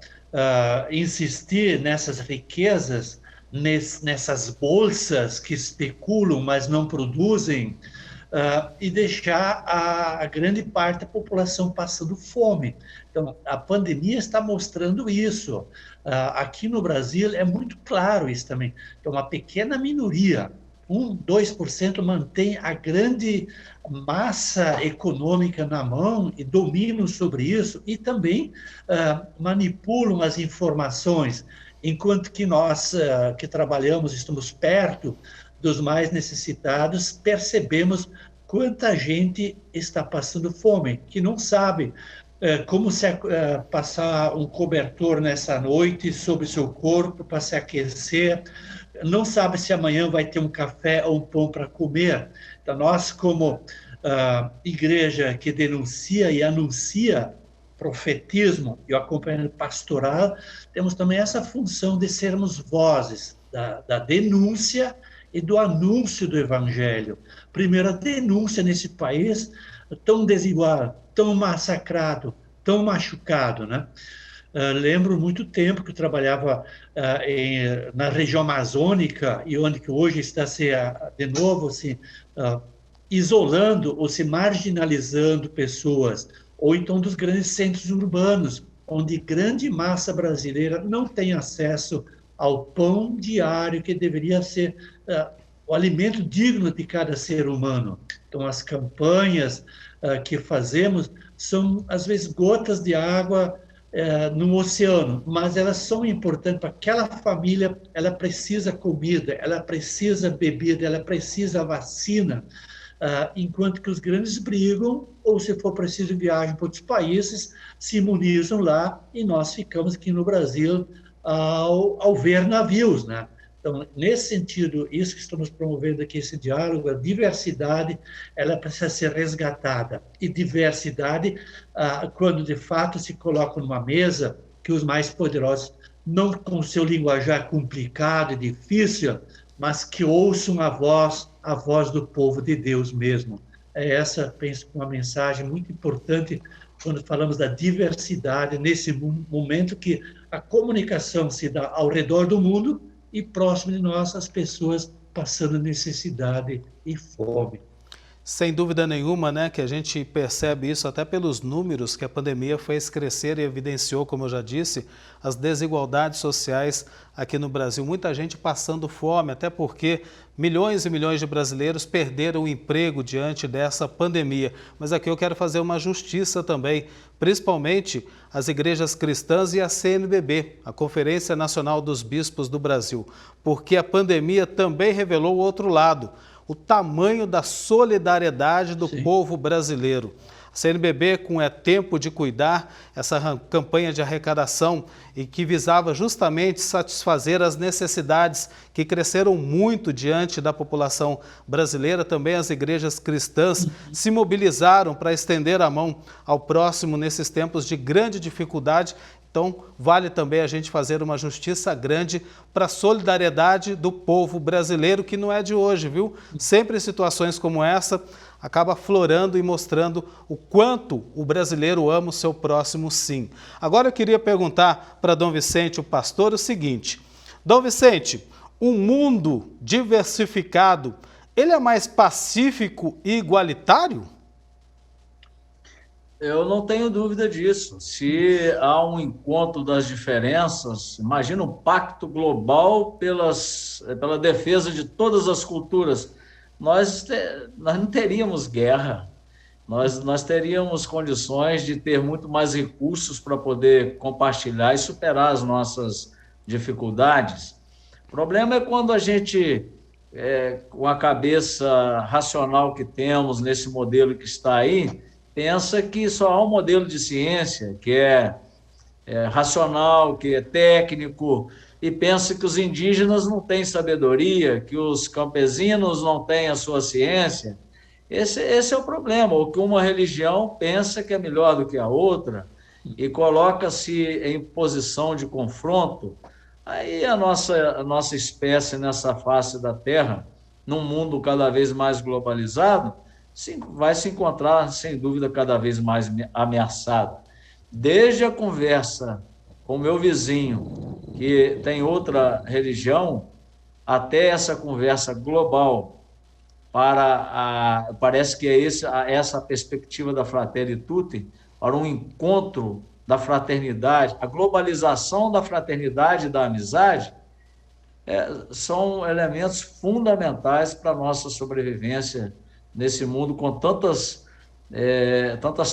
insistir nessas riquezas, nessas bolsas que especulam, mas não produzem, e deixar a grande parte da população passando fome. Então, a pandemia está mostrando isso. Aqui no Brasil é muito claro isso também. Então, uma pequena minoria, 2% mantém a grande massa econômica na mão e dominam sobre isso e também manipulam as informações, enquanto que nós que trabalhamos, estamos perto dos mais necessitados, percebemos quanta gente está passando fome, que não sabe como passar um cobertor nessa noite sobre seu corpo para se aquecer, não sabe se amanhã vai ter um café ou um pão para comer. Então, nós, como igreja que denuncia e anuncia profetismo e o acompanhamento pastoral, temos também essa função de sermos vozes da denúncia e do anúncio do evangelho. Primeiro, a denúncia nesse país tão desigual, tão massacrado, tão machucado, né? Lembro muito tempo que eu trabalhava na região amazônica e onde que hoje está de novo isolando ou se marginalizando pessoas, ou então dos grandes centros urbanos, onde grande massa brasileira não tem acesso ao pão diário que deveria ser o alimento digno de cada ser humano. Então, as campanhas que fazemos são, às vezes, gotas de água no oceano, mas elas são importantes para aquela família. Ela precisa comida, ela precisa bebida, ela precisa vacina, enquanto que os grandes brigam, ou se for preciso viajam para outros países, se imunizam lá, e nós ficamos aqui no Brasil ao ver navios, né? Então, nesse sentido, isso que estamos promovendo aqui, esse diálogo, a diversidade, ela precisa ser resgatada. E diversidade, quando de fato se coloca numa mesa, que os mais poderosos, não com o seu linguajar complicado e difícil, mas que ouçam a voz do povo de Deus mesmo. É essa, penso, uma mensagem muito importante quando falamos da diversidade, nesse momento que a comunicação se dá ao redor do mundo e próximo de nós, as pessoas passando necessidade e fome. Sem dúvida nenhuma, né, que a gente percebe isso até pelos números que a pandemia fez crescer e evidenciou, como eu já disse, as desigualdades sociais aqui no Brasil. Muita gente passando fome, até porque milhões e milhões de brasileiros perderam o emprego diante dessa pandemia. Mas aqui eu quero fazer uma justiça também, principalmente as igrejas cristãs e a CNBB, a Conferência Nacional dos Bispos do Brasil, porque a pandemia também revelou o outro lado, o tamanho da solidariedade do povo brasileiro. A CNBB, com Tempo de Cuidar, essa campanha de arrecadação e que visava justamente satisfazer as necessidades que cresceram muito diante da população brasileira, também as igrejas cristãs se mobilizaram para estender a mão ao próximo nesses tempos de grande dificuldade. Então, vale também a gente fazer uma justiça grande para a solidariedade do povo brasileiro, que não é de hoje, viu? Sempre em situações como essa, acaba florando e mostrando o quanto o brasileiro ama o seu próximo, sim. Agora eu queria perguntar para Dom Vicente, o pastor, o seguinte. Dom Vicente, um mundo diversificado, ele é mais pacífico e igualitário? Eu não tenho dúvida disso. Se há um encontro das diferenças, imagina um pacto global pela defesa de todas as culturas. Nós não teríamos guerra, nós teríamos condições de ter muito mais recursos para poder compartilhar e superar as nossas dificuldades. O problema é quando a gente, com a cabeça racional que temos nesse modelo que está aí, pensa que só há um modelo de ciência que é racional, que é técnico, e pensa que os indígenas não têm sabedoria, que os campesinos não têm a sua ciência. Esse é o problema, ou que uma religião pensa que é melhor do que a outra e coloca-se em posição de confronto. Aí a nossa espécie nessa face da Terra, num mundo cada vez mais globalizado, vai se encontrar, sem dúvida, cada vez mais ameaçada. Desde a conversa com o meu vizinho, que tem outra religião, até essa conversa global, parece que é essa a perspectiva da Fratelli Tutti, para um encontro da fraternidade, a globalização da fraternidade e da amizade, são elementos fundamentais para a nossa sobrevivência nesse mundo com tantas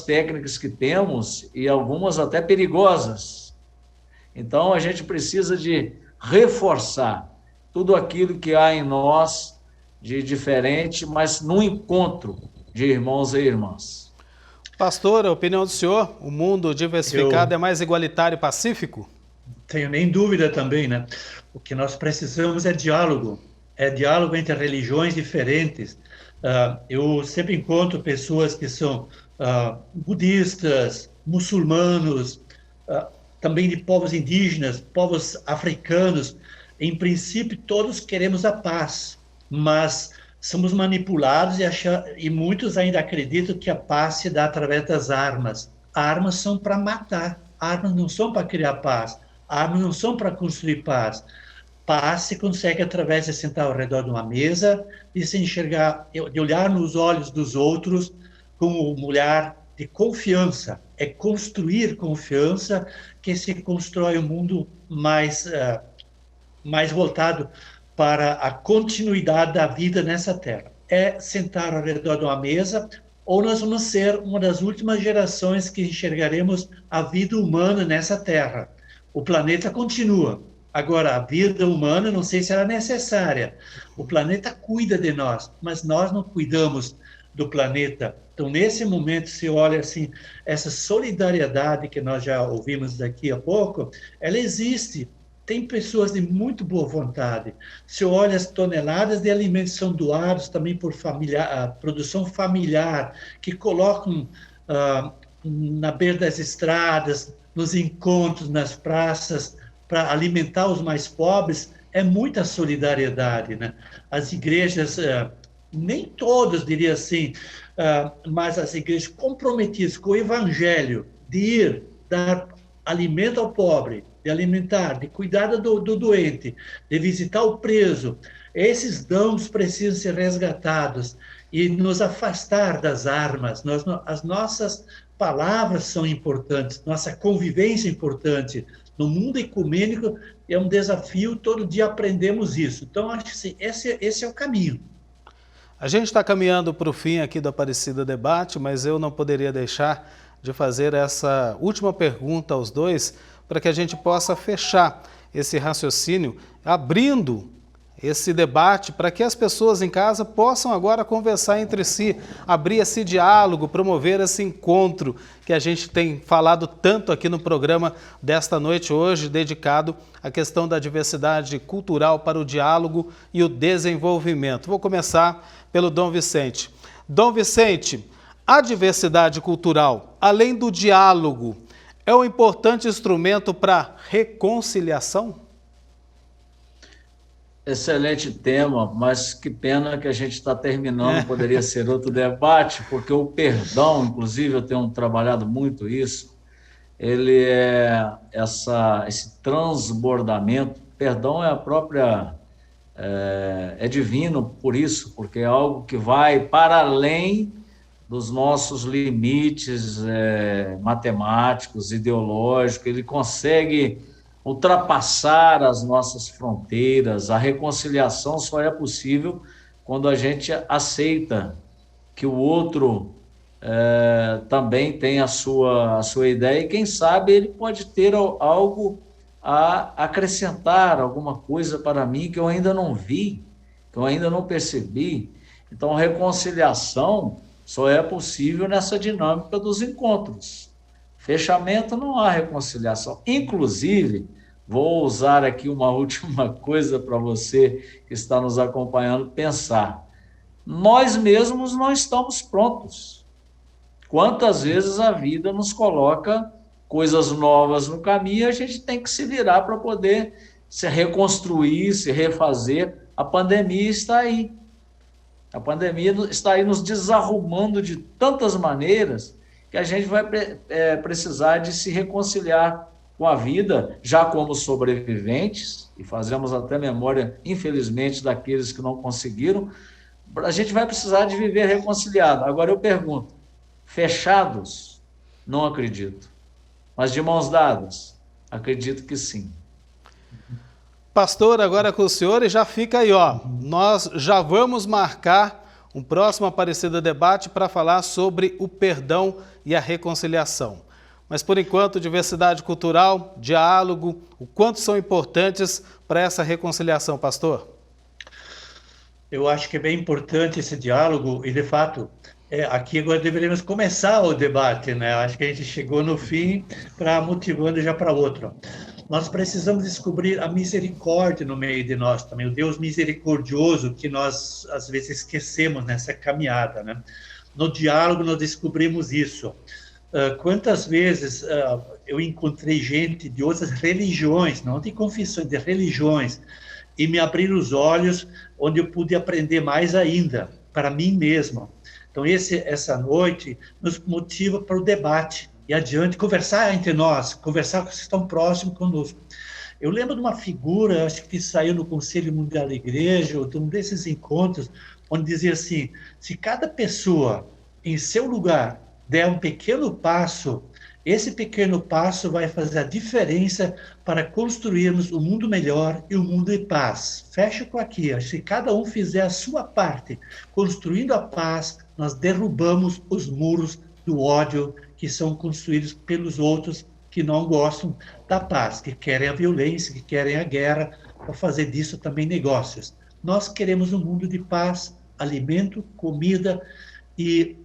técnicas que temos e algumas até perigosas. Então, a gente precisa de reforçar tudo aquilo que há em nós de diferente, mas num encontro de irmãos e irmãs. Pastor, a opinião do senhor, o mundo diversificado é mais igualitário e pacífico? Tenho nem dúvida também, né? O que nós precisamos é diálogo entre religiões diferentes. Eu sempre encontro pessoas que são budistas, muçulmanos, também de povos indígenas, povos africanos. Em princípio, todos queremos a paz, mas somos manipulados e muitos ainda acreditam que a paz se dá através das armas. Armas são para matar, armas não são para criar paz, armas não são para construir paz. Paz se consegue através de sentar ao redor de uma mesa, de se enxergar, de olhar nos olhos dos outros com um olhar de confiança. É construir confiança que se constrói um mundo mais voltado para a continuidade da vida nessa terra. É sentar ao redor de uma mesa, ou nós vamos ser uma das últimas gerações que enxergaremos a vida humana nessa terra. O planeta continua. Agora, a vida humana, não sei se era necessária. O planeta cuida de nós, mas nós não cuidamos do planeta. Então, nesse momento, se olha assim, essa solidariedade que nós já ouvimos daqui a pouco, ela existe. Tem pessoas de muito boa vontade. Se olha as toneladas de alimentos que são doados também por produção familiar, que colocam na beira das estradas, nos encontros, nas praças, para alimentar os mais pobres, é muita solidariedade, né? As igrejas, nem todas, diria assim, mas as igrejas comprometidas com o evangelho, de ir dar alimento ao pobre, de alimentar, de cuidar do doente, de visitar o preso, esses dons precisam ser resgatados e nos afastar das armas. As nossas palavras são importantes, nossa convivência é importante. No mundo ecumênico é um desafio, todo dia aprendemos isso. Então, acho que esse é o caminho. A gente está caminhando para o fim aqui do Aparecida Debate, mas eu não poderia deixar de fazer essa última pergunta aos dois, para que a gente possa fechar esse raciocínio, abrindo esse debate para que as pessoas em casa possam agora conversar entre si, abrir esse diálogo, promover esse encontro que a gente tem falado tanto aqui no programa desta noite hoje, dedicado à questão da diversidade cultural para o diálogo e o desenvolvimento. Vou começar pelo Dom Vicente. Dom Vicente, a diversidade cultural, além do diálogo, é um importante instrumento para reconciliação? Excelente tema, mas que pena que a gente está terminando, poderia ser outro debate, porque o perdão, inclusive eu tenho trabalhado muito isso, ele é esse transbordamento. Perdão é a própria, é divino por isso, porque é algo que vai para além dos nossos limites matemáticos, ideológicos, ele consegue ultrapassar as nossas fronteiras. A reconciliação só é possível quando a gente aceita que o outro também tem a sua ideia e, quem sabe, ele pode ter algo a acrescentar, alguma coisa para mim que eu ainda não vi, que eu ainda não percebi. Então, reconciliação só é possível nessa dinâmica dos encontros. Fechamento, não há reconciliação. Inclusive, vou usar aqui uma última coisa para você que está nos acompanhando pensar. Nós mesmos não estamos prontos. Quantas vezes a vida nos coloca coisas novas no caminho e a gente tem que se virar para poder se reconstruir, se refazer. A pandemia está aí. A pandemia está aí nos desarrumando de tantas maneiras que a gente vai precisar de se reconciliar com a vida, já como sobreviventes, e fazemos até memória, infelizmente, daqueles que não conseguiram. A gente vai precisar de viver reconciliado. Agora eu pergunto, fechados? Não acredito. Mas de mãos dadas? Acredito que sim. Pastor, agora com o senhor, e já fica aí, ó. Nós já vamos marcar um próximo Aparecida Debate para falar sobre o perdão e a reconciliação. Mas, por enquanto, diversidade cultural, diálogo, o quanto são importantes para essa reconciliação, pastor? Eu acho que é bem importante esse diálogo e, de fato, Aqui agora deveríamos começar o debate, né? Acho que a gente chegou no fim para motivando já para outro. Nós precisamos descobrir a misericórdia no meio de nós também, o Deus misericordioso que nós às vezes esquecemos nessa caminhada, né? No diálogo nós descobrimos isso. Quantas vezes eu encontrei gente de outras religiões, não de confissões, de religiões, e me abriram os olhos, onde eu pude aprender mais ainda, para mim mesmo. Então, essa noite nos motiva para o debate e adiante, conversar entre nós, conversar com os que estão próximos conosco. Eu lembro de uma figura, acho que saiu no Conselho Mundial da Igreja, ou de um desses encontros, onde dizia assim, se cada pessoa, em seu lugar, der um pequeno passo, esse pequeno passo vai fazer a diferença para construirmos um mundo melhor e um mundo de paz. Fecho com aqui, se cada um fizer a sua parte, construindo a paz, nós derrubamos os muros do ódio que são construídos pelos outros que não gostam da paz, que querem a violência, que querem a guerra, para fazer disso também negócios. Nós queremos um mundo de paz, alimento, comida e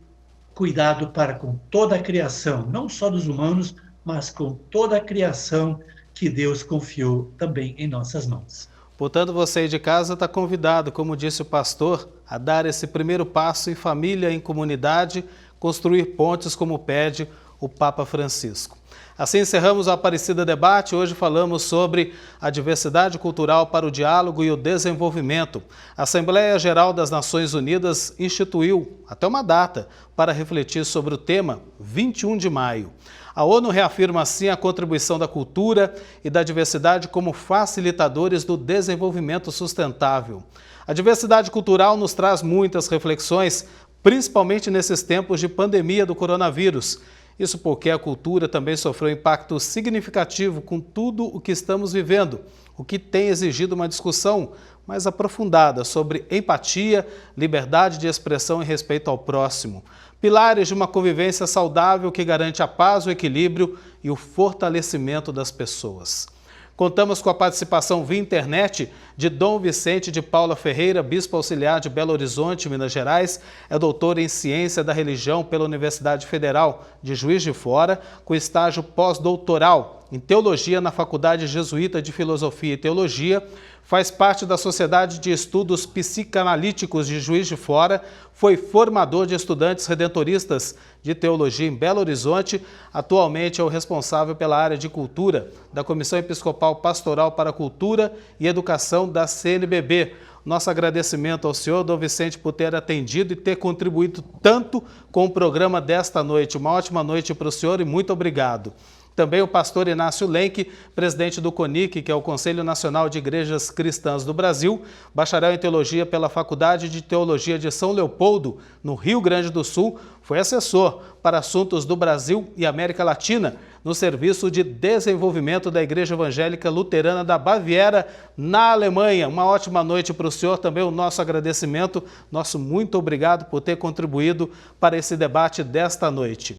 cuidado para com toda a criação, não só dos humanos, mas com toda a criação que Deus confiou também em nossas mãos. Portanto, você aí de casa está convidado, como disse o pastor, a dar esse primeiro passo em família, em comunidade, construir pontes como pede o Papa Francisco. Assim encerramos o Aparecida Debate. Hoje falamos sobre a diversidade cultural para o diálogo e o desenvolvimento. A Assembleia Geral das Nações Unidas instituiu até uma data para refletir sobre o tema, 21 de maio. A ONU reafirma assim a contribuição da cultura e da diversidade como facilitadores do desenvolvimento sustentável. A diversidade cultural nos traz muitas reflexões, principalmente nesses tempos de pandemia do coronavírus. Isso porque a cultura também sofreu impacto significativo com tudo o que estamos vivendo, o que tem exigido uma discussão mais aprofundada sobre empatia, liberdade de expressão e respeito ao próximo. Pilares de uma convivência saudável que garante a paz, o equilíbrio e o fortalecimento das pessoas. Contamos com a participação via internet de Dom Vicente de Paula Ferreira, bispo auxiliar de Belo Horizonte, Minas Gerais, é doutor em Ciência da Religião pela Universidade Federal de Juiz de Fora, com estágio pós-doutoral em Teologia na Faculdade Jesuíta de Filosofia e Teologia, faz parte da Sociedade de Estudos Psicanalíticos de Juiz de Fora, foi formador de estudantes redentoristas de teologia em Belo Horizonte, atualmente é o responsável pela área de cultura da Comissão Episcopal Pastoral para a Cultura e Educação da CNBB. Nosso agradecimento ao senhor, Dom Vicente, por ter atendido e ter contribuído tanto com o programa desta noite. Uma ótima noite para o senhor e muito obrigado. Também o pastor Inácio Lenk, presidente do CONIC, que é o Conselho Nacional de Igrejas Cristãs do Brasil, bacharel em Teologia pela Faculdade de Teologia de São Leopoldo, no Rio Grande do Sul, foi assessor para assuntos do Brasil e América Latina no Serviço de Desenvolvimento da Igreja Evangélica Luterana da Baviera, na Alemanha. Uma ótima noite para o senhor, também o nosso agradecimento, nosso muito obrigado por ter contribuído para esse debate desta noite.